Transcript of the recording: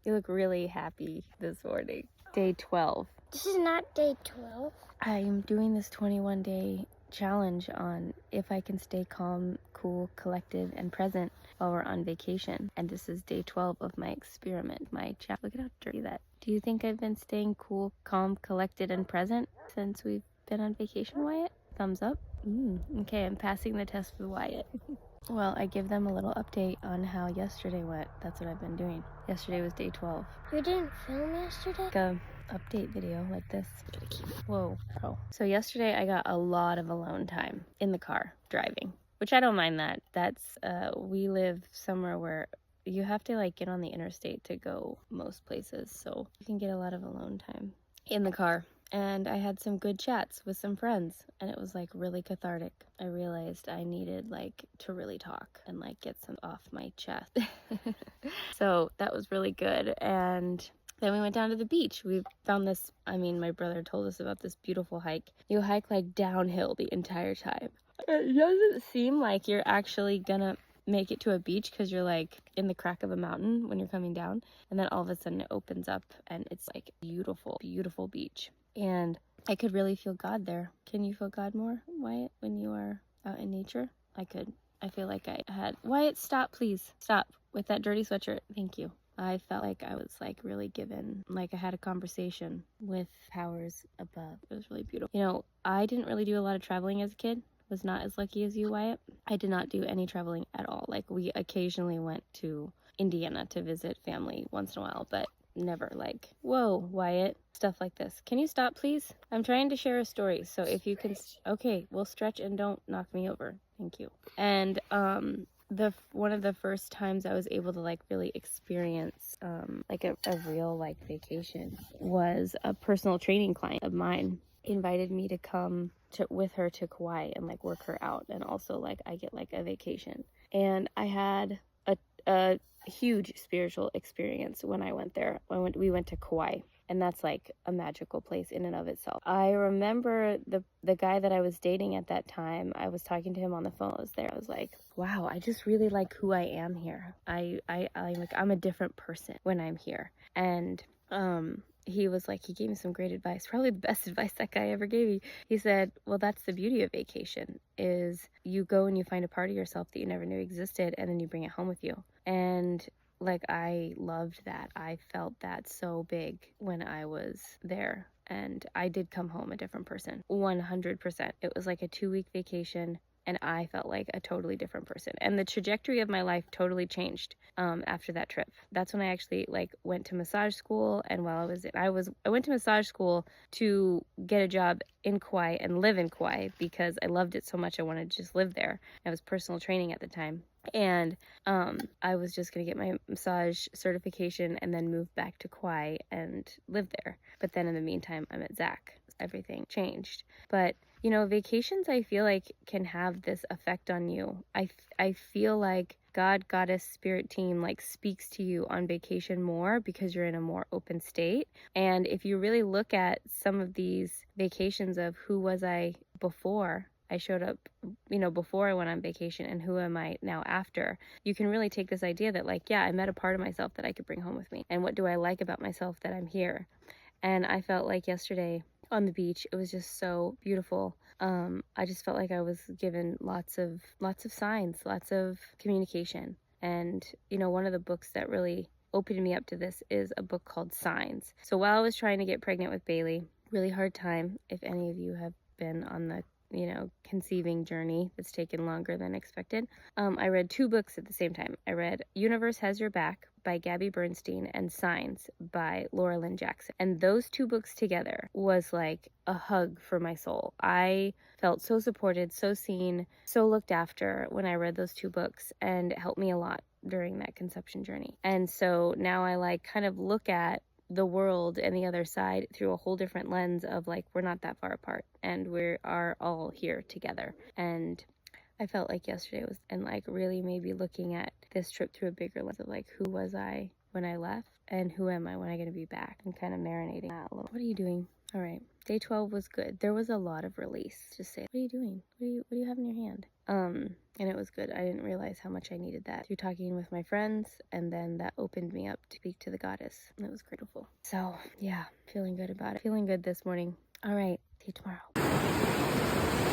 You look really happy this morning. Day 12. This is not day 12. I'm doing this 21-day challenge on if I can stay calm, cool, collected, and present while we're on vacation. And this is day 12 of my experiment, my challenge. Look at how dirty that. Do you think I've been staying cool, calm, collected, and present since we've been on vacation, Wyatt? Thumbs up. Okay, I'm passing the test with Wyatt. Well, I give them a little update on how yesterday went. That's what I've been doing. Yesterday was day 12. You didn't film yesterday? Like a update video like this. Whoa. Oh. So yesterday I got a lot of alone time in the car driving, which I don't mind that. That's, we live somewhere where you have to like get on the interstate to go most places. So you can get a lot of alone time in the car. And I had some good chats with some friends, and it was like really cathartic. I realized I needed like to really talk and like get some off my chest. So that was really good. And then we went down to the beach. We found this, my brother told us about this beautiful hike. You hike like downhill the entire time. It doesn't seem like you're actually gonna make it to a beach because you're like in the crack of a mountain when you're coming down, and then all of a sudden it opens up and it's like beautiful, beautiful beach. And I could really feel God there. Can you feel God more, Wyatt, when you are out in nature? I could. I feel like I had... Wyatt, stop, please. Stop with that dirty sweatshirt. Thank you. I felt like I was like really given, like I had a conversation with powers above. It was really beautiful. You know, I didn't really do a lot of traveling as a kid. Was not as lucky as you, Wyatt. I did not do any traveling at all. Like we occasionally went to Indiana to visit family once in a while, but never like, whoa, Wyatt, stuff like this. Can you stop, please? I'm trying to share a story, so if you can, okay, we'll stretch and don't knock me over. Thank you. And one of the first times I was able to like really experience like a real like vacation was a personal training client of mine invited me to come with her to Kauai and like work her out, and also like I get like a vacation. And I had a huge spiritual experience when I went there. We went to Kauai, and that's like a magical place in and of itself. I remember the guy that I was dating at that time. I was talking to him on the phone. I was there. I was like, wow, I just really like who I am here. I'm like, I'm a different person when I'm here. And he was like, he gave me some great advice, probably the best advice that guy ever gave me. He said, well, that's the beauty of vacation, is you go and you find a part of yourself that you never knew existed, and then you bring it home with you. And like, I loved that. I felt that so big when I was there. And I did come home a different person, 100%. It was like a 2-week vacation, and I felt like a totally different person. And the trajectory of my life totally changed after that trip. That's when I actually like went to massage school. And while I went to massage school to get a job in Kauai and live in Kauai because I loved it so much. I wanted to just live there. I was personal training at the time. And I was just going to get my massage certification and then move back to Kauai and live there. But then in the meantime, I met Zach. Everything changed. But you know, vacations, I feel like, can have this effect on you. I feel like God, Goddess, Spirit Team, like, speaks to you on vacation more because you're in a more open state. And if you really look at some of these vacations of who was I before I showed up, you know, before I went on vacation, and who am I now after, you can really take this idea that, like, yeah, I met a part of myself that I could bring home with me. And what do I like about myself that I'm here? And I felt like yesterday on the beach, it was just so beautiful. I just felt like I was given lots of signs, lots of communication. And, you know, one of the books that really opened me up to this is a book called Signs. So while I was trying to get pregnant with Bailey, really hard time, if any of you have been on the, you know, conceiving journey that's taken longer than expected, I read 2 books at the same time. I read Universe Has Your Back by Gabby Bernstein and Signs by Laura Lynn Jackson. And those 2 books together was like a hug for my soul. I felt so supported, so seen, so looked after when I read those 2 books, and it helped me a lot during that conception journey. And so now I like kind of look at the world and the other side through a whole different lens of like, we're not that far apart and we are all here together. And I felt like yesterday was, and like really maybe looking at this trip through a bigger lens of like, who was I when I left, and who am I when I'm going to be back, and kind of marinating that a little. What are you doing? All right. Day 12 was good. There was a lot of release. Just say, what are you doing? What do you have in your hand? And it was good. I didn't realize how much I needed that through talking with my friends, and then that opened me up to speak to the goddess. And it was grateful. So yeah, feeling good about it. Feeling good this morning. All right. See you tomorrow.